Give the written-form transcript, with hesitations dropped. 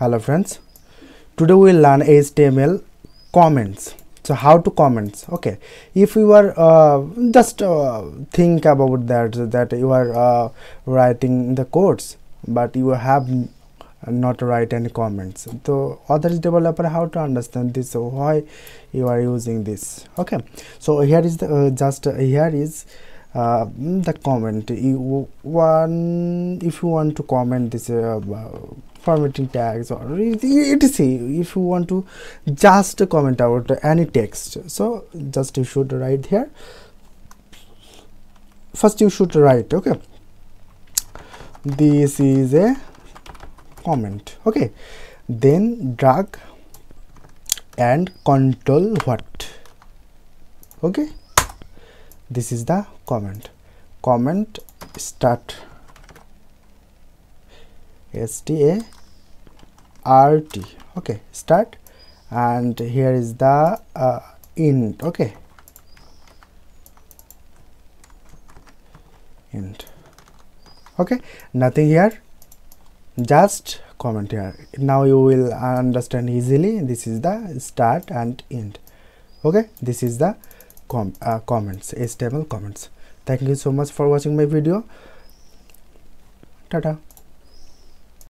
Hello friends, today we will learn HTML comments. So how to comments. Okay, if you are just think about that you are writing the codes but you have not write any comments, so other developer how to understand this, so why you are using this. Okay, so here is the here is the comment. If you want to comment this formatting tags or etc, if you want to just comment out any text, so just you should write here. First you should write, okay, this is a comment. Okay, then drag and control what. Okay, this is the comment start, start. Okay, start, and here is the end. Okay, end. Okay, nothing here, just comment here. Now you will understand easily. This is the start and end. Okay, this is the comments, HTML comments. Thank you so much for watching my video. Tata.